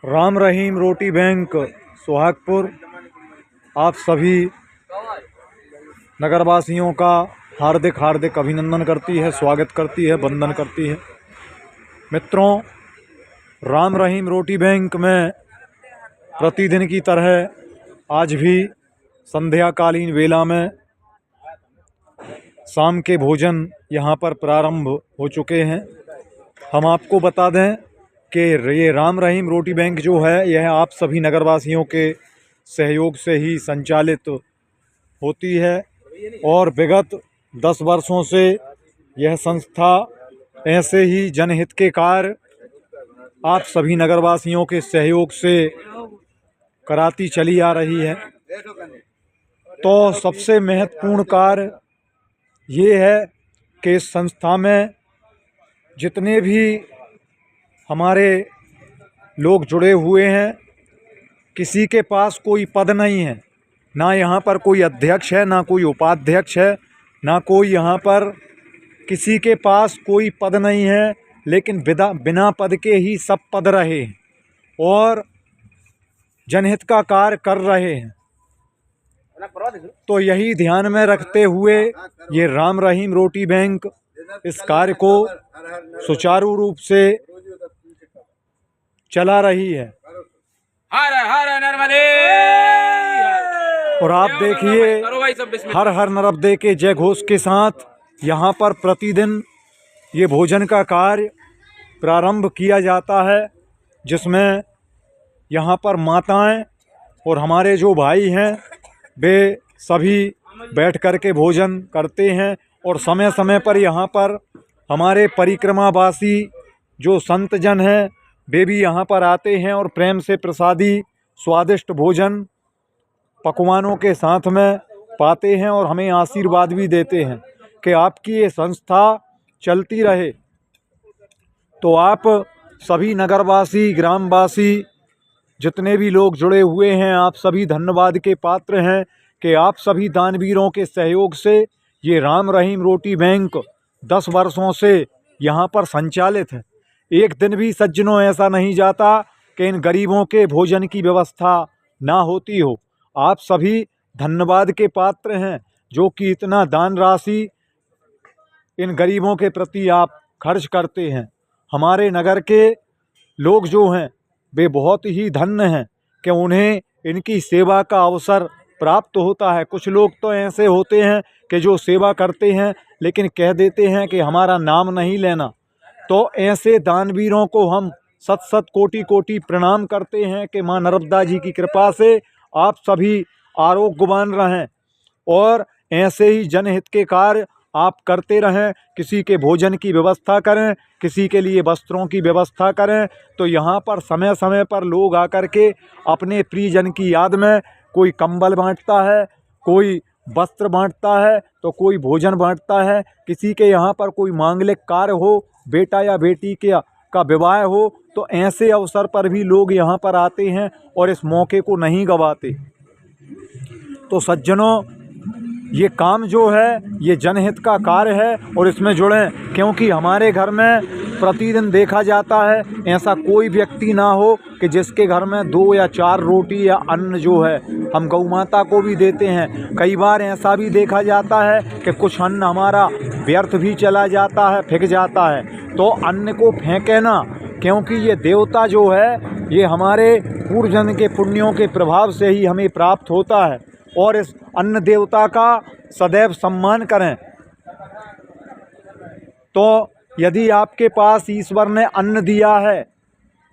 राम रहीम रोटी bank Suhagpur आप सभी नगरवासियों का हार्दिक हार्दिक अभिनंदन करती है, स्वागत करती है, वंदन करती है। मित्रों, राम रहीम रोटी बैंक में प्रतिदिन की तरह आज भी संध्याकालीन वेला में शाम के भोजन यहाँ पर प्रारंभ हो चुके हैं। हम आपको बता दें कि ये राम रहीम रोटी बैंक जो है यह आप सभी नगरवासियों के सहयोग से ही संचालित होती है और विगत 10 वर्षों से यह संस्था ऐसे ही जनहित के कार्य आप सभी नगरवासियों के सहयोग से कराती चली आ रही है। तो सबसे महत्वपूर्ण कार्य ये है कि इस संस्था में जितने भी हमारे लोग जुड़े हुए हैं, किसी के पास कोई पद नहीं है, ना यहाँ पर कोई अध्यक्ष है, ना कोई उपाध्यक्ष है, ना कोई यहाँ पर किसी के पास कोई पद नहीं है, लेकिन बिना पद के ही सब पद रहे हैं और जनहित का कार्य कर रहे हैं। तो यही ध्यान में रखते हुए ये राम रहीम रोटी बैंक इस कार्य को सुचारू रूप से चला रही है। हर हर नर्मदे। और आप देखिए, हर हर नर्मदे के जय घोष के साथ यहाँ पर प्रतिदिन ये भोजन का कार्य प्रारंभ किया जाता है, जिसमें यहाँ पर माताएं और हमारे जो भाई हैं वे सभी बैठ कर के भोजन करते हैं। और समय समय पर यहाँ पर हमारे परिक्रमावासी जो संत जन हैं वे भी यहाँ पर आते हैं और प्रेम से प्रसादी स्वादिष्ट भोजन पकवानों के साथ में पाते हैं और हमें आशीर्वाद भी देते हैं कि आपकी ये संस्था चलती रहे। तो आप सभी नगरवासी, ग्रामवासी, जितने भी लोग जुड़े हुए हैं, आप सभी धन्यवाद के पात्र हैं कि आप सभी दानवीरों के सहयोग से ये राम रहीम रोटी बैंक 10 वर्षों से यहाँ पर संचालित है। एक दिन भी सज्जनों ऐसा नहीं जाता कि इन गरीबों के भोजन की व्यवस्था ना होती हो। आप सभी धन्यवाद के पात्र हैं जो कि इतना दान राशि इन गरीबों के प्रति आप खर्च करते हैं। हमारे नगर के लोग जो हैं वे बहुत ही धन्य हैं कि उन्हें इनकी सेवा का अवसर प्राप्त होता है। कुछ लोग तो ऐसे होते हैं कि जो सेवा करते हैं लेकिन कह देते हैं कि हमारा नाम नहीं लेना। तो ऐसे दानवीरों को हम सत सत कोटि कोटि प्रणाम करते हैं कि माँ नर्मदा जी की कृपा से आप सभी आरोग्यवान रहें और ऐसे ही जनहित के कार्य आप करते रहें। किसी के भोजन की व्यवस्था करें, किसी के लिए वस्त्रों की व्यवस्था करें। तो यहाँ पर समय समय पर लोग आकर के अपने प्रियजन की याद में कोई कंबल बांटता है, कोई वस्त्र बांटता है, तो कोई भोजन बांटता है। किसी के यहाँ पर कोई मांगलिक कार्य हो, बेटा या बेटी का विवाह हो, तो ऐसे अवसर पर भी लोग यहाँ पर आते हैं और इस मौके को नहीं गंवाते। तो सज्जनों, ये काम जो है ये जनहित का कार्य है और इसमें जुड़ें, क्योंकि हमारे घर में प्रतिदिन देखा जाता है ऐसा कोई व्यक्ति ना हो कि जिसके घर में 2 या 4 रोटी या अन्न जो है हम गौ माता को भी देते हैं। कई बार ऐसा भी देखा जाता है कि कुछ अन्न हमारा व्यर्थ भी चला जाता है, फेंक जाता है। तो अन्न को फेंके ना, क्योंकि ये देवता जो है ये हमारे पूर्वजन्म के पुण्यों के प्रभाव से ही हमें प्राप्त होता है और इस अन्न देवता का सदैव सम्मान करें। तो यदि आपके पास ईश्वर ने अन्न दिया है,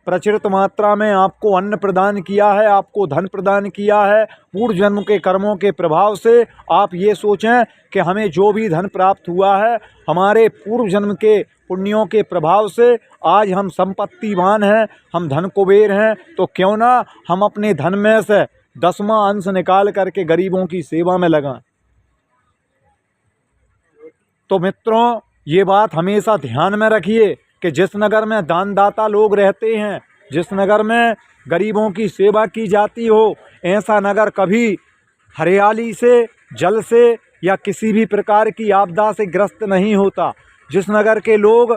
प्रचुर मात्रा में आपको अन्न प्रदान किया है, आपको धन प्रदान किया है, पूर्व जन्म के कर्मों के प्रभाव से आप ये सोचें कि हमें जो भी धन प्राप्त हुआ है हमारे पूर्व जन्म के पुण्यों के प्रभाव से आज हम संपत्तिवान हैं, हम धन कुबेर हैं। तो क्यों ना हम अपने धन में से 10वां अंश निकाल करके गरीबों की सेवा में लगाएं। तो मित्रों, ये बात हमेशा ध्यान में रखिए कि जिस नगर में दानदाता लोग रहते हैं, जिस नगर में गरीबों की सेवा की जाती हो, ऐसा नगर कभी हरियाली से, जल से या किसी भी प्रकार की आपदा से ग्रस्त नहीं होता। जिस नगर के लोग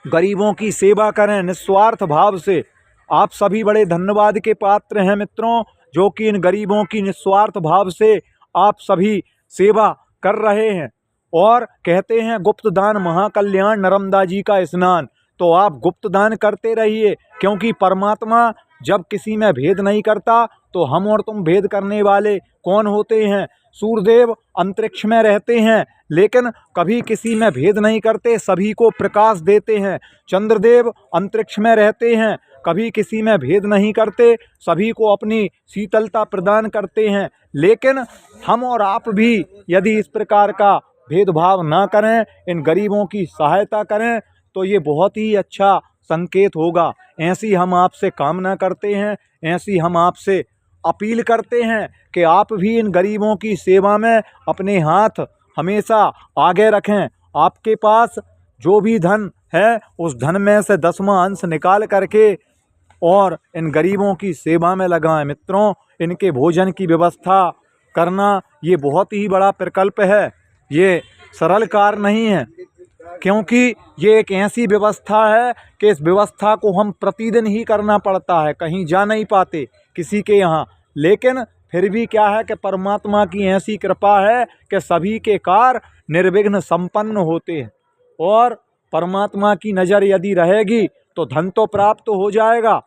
गरीबों की सेवा करें निस्वार्थ भाव से। आप सभी बड़े धन्यवाद के पात्र हैं मित्रों, जो कि इन गरीबों की निस्वार्थ भाव से आप सभी सेवा कर रहे हैं। और कहते हैं गुप्त दान महाकल्याण, नर्मदा जी का स्नान। तो आप गुप्त दान करते रहिए, क्योंकि परमात्मा जब किसी में भेद नहीं करता तो हम और तुम भेद करने वाले कौन होते हैं। सूर्यदेव अंतरिक्ष में रहते हैं लेकिन कभी किसी में भेद नहीं करते, सभी को प्रकाश देते हैं। चंद्रदेव अंतरिक्ष में रहते हैं, कभी किसी में भेद नहीं करते, सभी को अपनी शीतलता प्रदान करते हैं। लेकिन हम और आप भी यदि इस प्रकार का भेदभाव ना करें, इन गरीबों की सहायता करें, तो ये बहुत ही अच्छा संकेत होगा। ऐसी हम आपसे कामना करते हैं, ऐसी हम आपसे अपील करते हैं कि आप भी इन गरीबों की सेवा में अपने हाथ हमेशा आगे रखें। आपके पास जो भी धन है उस धन में से 10वां अंश निकाल करके और इन गरीबों की सेवा में लगाएं। मित्रों, इनके भोजन की व्यवस्था करना ये बहुत ही बड़ा प्रकल्प है, ये सरल कार्य नहीं है, क्योंकि ये एक ऐसी व्यवस्था है कि इस व्यवस्था को हम प्रतिदिन ही करना पड़ता है, कहीं जा नहीं पाते किसी के यहाँ। लेकिन फिर भी क्या है कि परमात्मा की ऐसी कृपा है कि सभी के कार्य निर्विघ्न संपन्न होते हैं। और परमात्मा की नज़र यदि रहेगी तो धन तो प्राप्त हो जाएगा,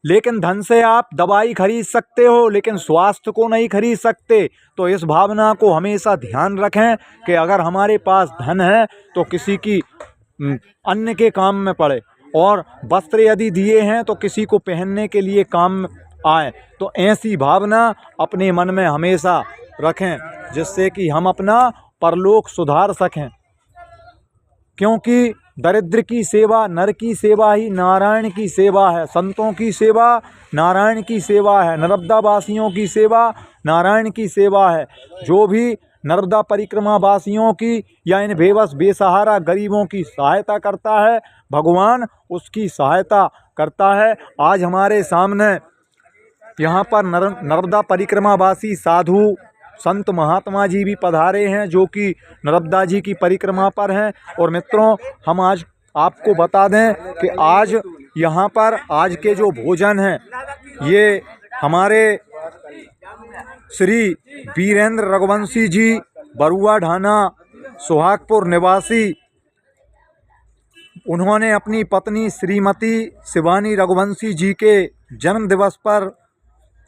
लेकिन धन से आप दवाई खरीद सकते हो, लेकिन स्वास्थ्य को नहीं खरीद सकते। तो इस भावना को हमेशा ध्यान रखें कि अगर हमारे पास धन है तो किसी की अन्न के काम में पड़े, और वस्त्र यदि दिए हैं तो किसी को पहनने के लिए काम आए। तो ऐसी भावना अपने मन में हमेशा रखें, जिससे कि हम अपना परलोक सुधार सकें। क्योंकि दरिद्र की सेवा, नर की सेवा ही नारायण की सेवा है। संतों की सेवा नारायण की सेवा है, नर्मदा वासियों की सेवा नारायण की सेवा है। जो भी नर्मदा परिक्रमा वासियों की या इन बेबस बेसहारा गरीबों की सहायता करता है, भगवान उसकी सहायता करता है। आज हमारे सामने यहाँ पर नर्मदा परिक्रमा वासी साधु संत महात्मा जी भी पधारे हैं, जो कि नर्मदा जी की परिक्रमा पर हैं। और मित्रों, हम आज आपको बता दें कि आज यहाँ पर आज के जो भोजन हैं, ये हमारे श्री वीरेंद्र रघुवंशी जी बरुआ ढाना सुहागपुर निवासी, उन्होंने अपनी पत्नी श्रीमती शिवानी रघुवंशी जी के जन्म दिवस पर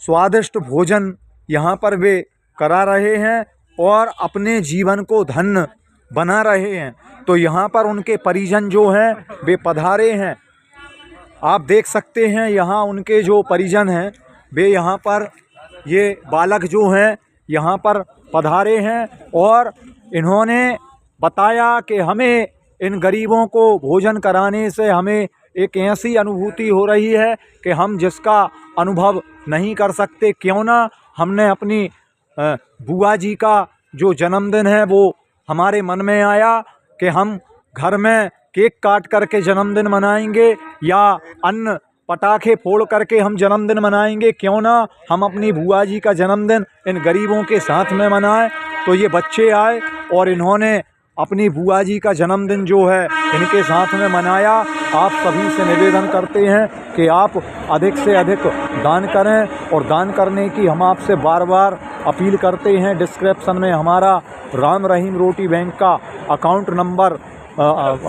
स्वादिष्ट भोजन यहाँ पर वे करा रहे हैं और अपने जीवन को धन्य बना रहे हैं। तो यहाँ पर उनके परिजन जो हैं वे पधारे हैं। आप देख सकते हैं यहाँ उनके जो परिजन हैं वे यहाँ पर ये बालक जो हैं यहाँ पर पधारे हैं, और इन्होंने बताया कि हमें इन गरीबों को भोजन कराने से हमें एक ऐसी अनुभूति हो रही है कि हम जिसका अनुभव नहीं कर सकते। क्यों ना हमने अपनी बुआ जी का जो जन्मदिन है वो हमारे मन में आया कि हम घर में केक काट करके जन्मदिन मनाएंगे या अन्य पटाखे फोड़ करके हम जन्मदिन मनाएंगे। क्यों ना हम अपनी बुआ जी का जन्मदिन इन गरीबों के साथ में मनाएं। तो ये बच्चे आए और इन्होंने अपनी बुआ जी का जन्मदिन जो है इनके साथ में मनाया। आप सभी से निवेदन करते हैं कि आप अधिक से अधिक दान करें, और दान करने की हम आपसे बार बार अपील करते हैं। डिस्क्रिप्शन में हमारा राम रहीम रोटी बैंक का अकाउंट नंबर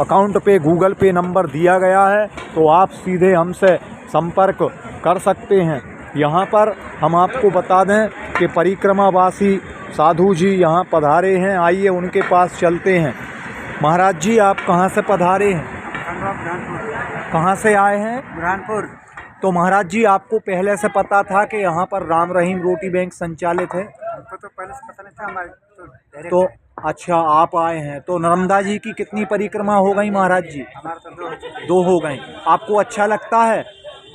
अकाउंट पे गूगल पे नंबर दिया गया है, तो आप सीधे हमसे संपर्क कर सकते हैं। यहाँ पर हम आपको बता दें कि परिक्रमावासी साधु जी यहाँ पधारे हैं। आइए उनके पास चलते हैं। महाराज जी, आप कहाँ से पधारे हैं? कहाँ से आए हैं? बुरहानपुर। तो महाराज जी, आपको पहले से पता था कि यहाँ पर राम रहीम रोटी बैंक संचालित है? हमको तो पहले से पता नहीं था, हमारे तो अच्छा, आप आए हैं। तो नर्मदा जी की कितनी परिक्रमा हो गई महाराज जी? हमारे तो दो हो गई। आपको अच्छा लगता है?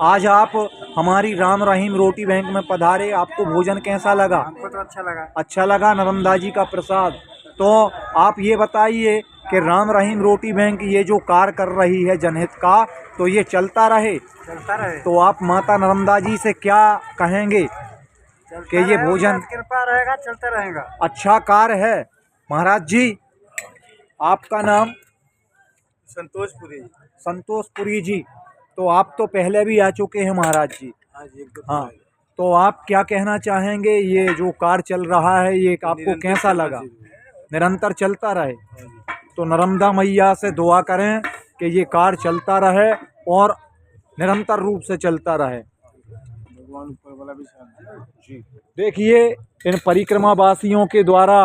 आज आप हमारी राम रहीम रोटी बैंक में पधारे, आपको भोजन कैसा लगा? हमको तो अच्छा लगा। अच्छा लगा, नर्मदा जी का प्रसाद। तो आप ये बताइए कि राम रहीम रोटी बैंक ये जो कार्य कर रही है जनहित का, तो ये चलता रहे? चलता रहे। तो आप माता नर्मदा जी से क्या कहेंगे कि ये भोजन कृपा रहेगा, चलता रहेगा। अच्छा कार्य है? महाराज जी, आपका नाम? संतोषपुरी। संतोषपुरी जी, तो आप तो पहले भी आ चुके हैं महाराज जी। हाँ जी, हाँ, तो आप क्या कहना चाहेंगे, ये जो कार्य चल रहा है ये आपको कैसा लगा? निरंतर चलता रहे। तो नर्मदा मैया से दुआ करें कि ये कार्य चलता रहे और निरंतर रूप से चलता रहे। भगवान ऊपर वाला भी जी, देखिए इन परिक्रमा वासियों के द्वारा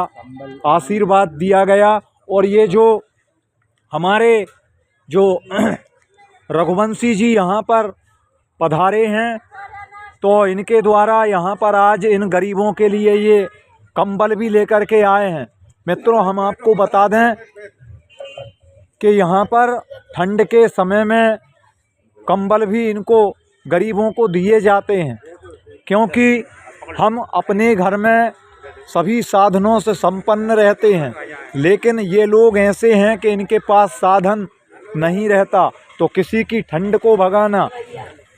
आशीर्वाद दिया गया और ये जो हमारे जो रघुवंशी जी यहाँ पर पधारे हैं, तो इनके द्वारा यहाँ पर आज इन गरीबों के लिए ये कंबल भी लेकर के आए हैं। मित्रों, हम आपको बता दें कि यहाँ पर ठंड के समय में कंबल भी इनको गरीबों को दिए जाते हैं, क्योंकि हम अपने घर में सभी साधनों से संपन्न रहते हैं, लेकिन ये लोग ऐसे हैं कि इनके पास साधन नहीं रहता, तो किसी की ठंड को भगाना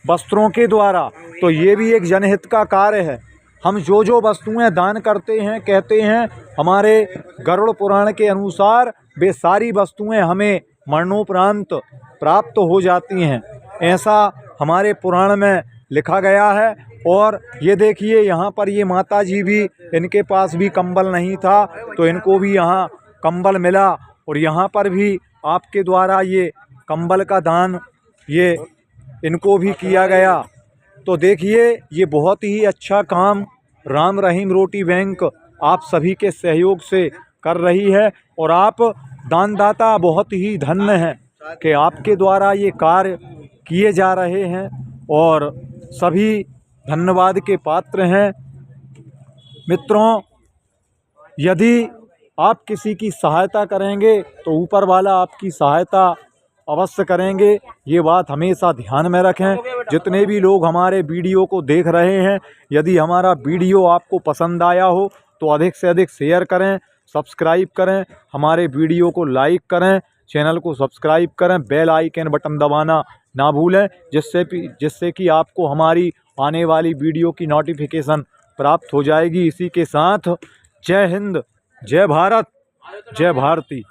वस्त्रों के द्वारा, तो ये भी एक जनहित का कार्य है। हम जो जो वस्तुएं दान करते हैं, कहते हैं हमारे गरुड़ पुराण के अनुसार वे सारी वस्तुएं हमें मरणोपरांत प्राप्त हो जाती हैं, ऐसा हमारे पुराण में लिखा गया है। और ये देखिए यहाँ पर ये माता जी भी, इनके पास भी कंबल नहीं था, तो इनको भी यहाँ कंबल मिला और यहाँ पर भी आपके द्वारा ये कंबल का दान ये इनको भी किया गया। तो देखिए ये बहुत ही अच्छा काम राम रहीम रोटी बैंक आप सभी के सहयोग से कर रही है और आप दानदाता बहुत ही धन्य हैं कि आपके द्वारा ये कार्य किए जा रहे हैं और सभी धन्यवाद के पात्र हैं। मित्रों, यदि आप किसी की सहायता करेंगे तो ऊपर वाला आपकी सहायता अवश्य करेंगे, ये बात हमेशा ध्यान में रखें। जितने भी लोग हमारे वीडियो को देख रहे हैं, यदि हमारा वीडियो आपको पसंद आया हो तो अधिक से अधिक शेयर करें, सब्सक्राइब करें, हमारे वीडियो को लाइक करें, चैनल को सब्सक्राइब करें, बेल आइकन बटन दबाना ना भूलें, जिससे कि आपको हमारी आने वाली वीडियो की नोटिफिकेशन प्राप्त हो जाएगी। इसी के साथ जय हिंद, जय भारत, जय भारती।